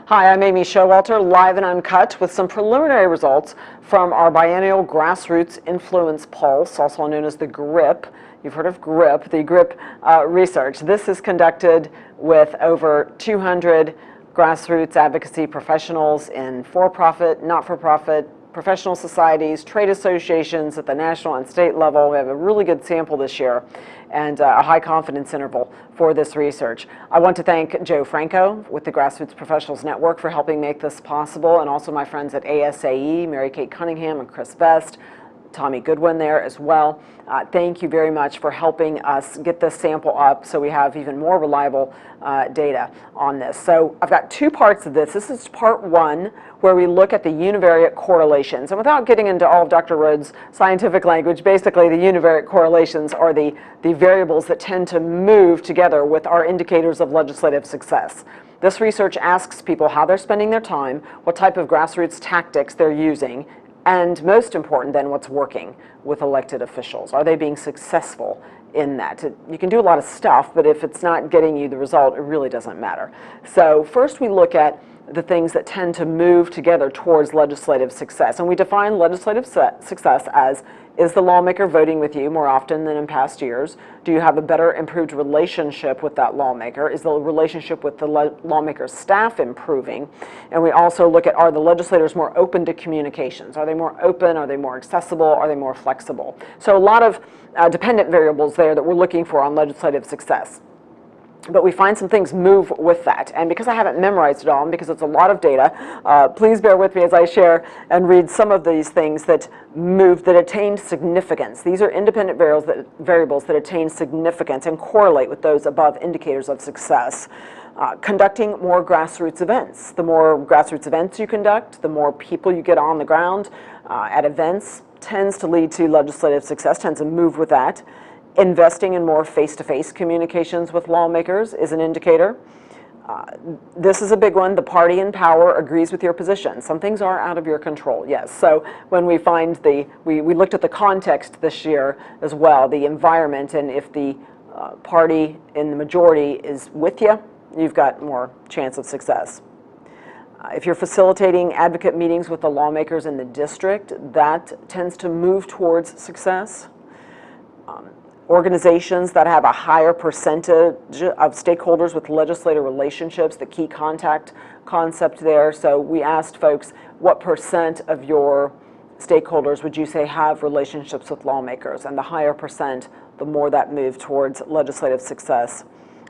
Hi, I'm Amy Showalter, live and uncut with some preliminary results from our biennial Grassroots Influence Pulse, also known as the GRIP. You've heard of GRIP, the GRIP research. This is conducted with over 200 grassroots advocacy professionals in for-profit, not-for-profit, professional societies, trade associations at the national and state level. We have a really good sample this year and a high confidence interval for this research. I want to thank Joe Franco with the Grassroots Professionals Network for helping make this possible, and also my friends at ASAE, Mary Kate Cunningham and Chris Vest, Tommy Goodwin there as well. Thank you very much for helping us get this sample up so we have even more reliable data on this. So I've got two parts of this. This is part one, where we look at the univariate correlations. And without getting into all of Dr. Rhoads' scientific language, basically the univariate correlations are the variables that tend to move together with our indicators of legislative success. This research asks people how they're spending their time, what type of grassroots tactics they're using, and most important then, what's working with elected officials. Are they being successful in that? You can do a lot of stuff, but if it's not getting you the result, it really doesn't matter. So first we look at the things that tend to move together towards legislative success. And we define legislative success as, is the lawmaker voting with you more often than in past years? Do you have a better, improved relationship with that lawmaker? Is the relationship with the lawmaker's staff improving? And we also look at, are the legislators more open to communications? Are they more open? Are they more accessible? Are they more flexible? So a lot of dependent variables there that we're looking for on legislative success. But we find some things move with that. And because I haven't memorized it all, and because it's a lot of data, please bear with me as I share and read some of these things that moved, that attained significance. These are independent variables that attain significance and correlate with those above indicators of success. Conducting more grassroots events. The more grassroots events you conduct, the more people you get on the ground at events, tends to lead to legislative success, tends to move with that. Investing in more face-to-face communications with lawmakers is an indicator. This is a big one. The party in power agrees with your position. Some things are out of your control, yes. So when we find we looked at the context this year as well, the environment, and if the party in the majority is with you, you've got more chance of success. If you're facilitating advocate meetings with the lawmakers in the district, that tends to move towards success. Organizations that have a higher percentage of stakeholders with legislator relationships, the key contact concept there. So we asked folks, what percent of your stakeholders would you say have relationships with lawmakers? And the higher percent, the more that moved towards legislative success.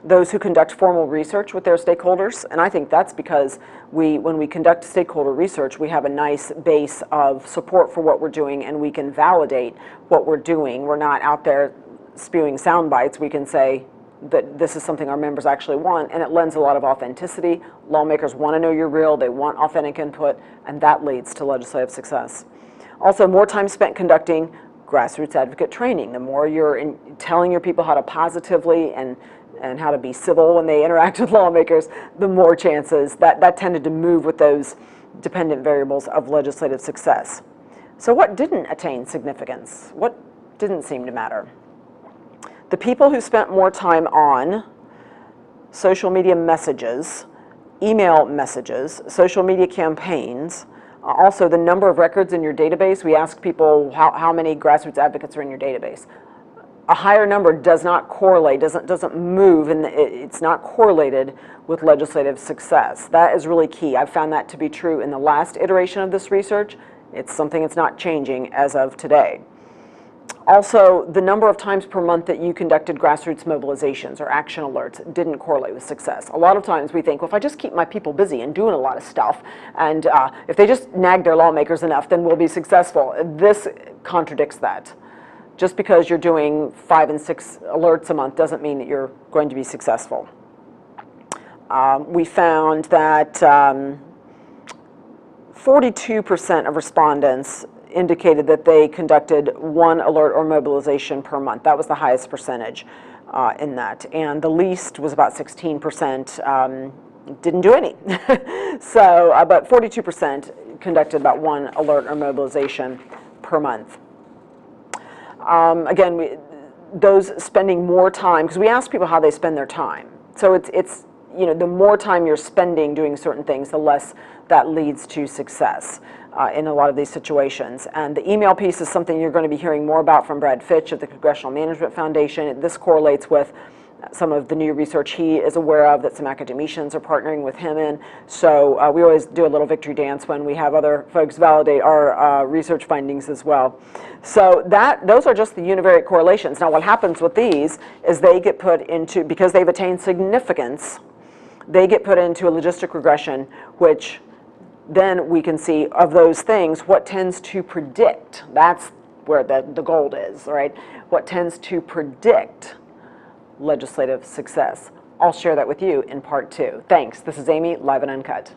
Those who conduct formal research with their stakeholders, and I think that's because when we conduct stakeholder research, we have a nice base of support for what we're doing, and we can validate what we're doing. We're not out there spewing sound bites. We can say that this is something our members actually want, and it lends a lot of authenticity. Lawmakers want to know you're real, they want authentic input, and that leads to legislative success. Also, more time spent conducting grassroots advocate training. The more you're telling your people how to positively and how to be civil when they interact with lawmakers, the more chances that tended to move with those dependent variables of legislative success. So what didn't attain significance? What didn't seem to matter? The people who spent more time on social media messages, email messages, social media campaigns, also the number of records in your database. We ask people how many grassroots advocates are in your database. A higher number does not correlate, doesn't move, and it's not correlated with legislative success. That is really key. I've found that to be true in the last iteration of this research. It's something that's not changing as of today. Also, the number of times per month that you conducted grassroots mobilizations or action alerts didn't correlate with success. A lot of times we think, well, if I just keep my people busy and doing a lot of stuff, and if they just nag their lawmakers enough, then we'll be successful. This contradicts that. Just because you're doing 5 and 6 alerts a month doesn't mean that you're going to be successful. We found that 42% of respondents indicated that they conducted 1 alert or mobilization per month. That was the highest percentage in that. And the least was about 16%, didn't do any. So about 42% conducted about 1 alert or mobilization per month. Again, those spending more time, because we ask people how they spend their time. So it's the more time you're spending doing certain things, the less that leads to success in a lot of these situations. And the email piece is something you're going to be hearing more about from Brad Fitch of the Congressional Management Foundation. This correlates with some of the new research he is aware of that some academicians are partnering with him in. So we always do a little victory dance when we have other folks validate our research findings as well. So those are just the univariate correlations. Now what happens with these is they get put into, because they've attained significance, they get put into a logistic regression, which then we can see of those things what tends to predict. That's where the gold is, right? What tends to predict legislative success. I'll share that with you in part 2. Thanks. This is Amy, live and uncut.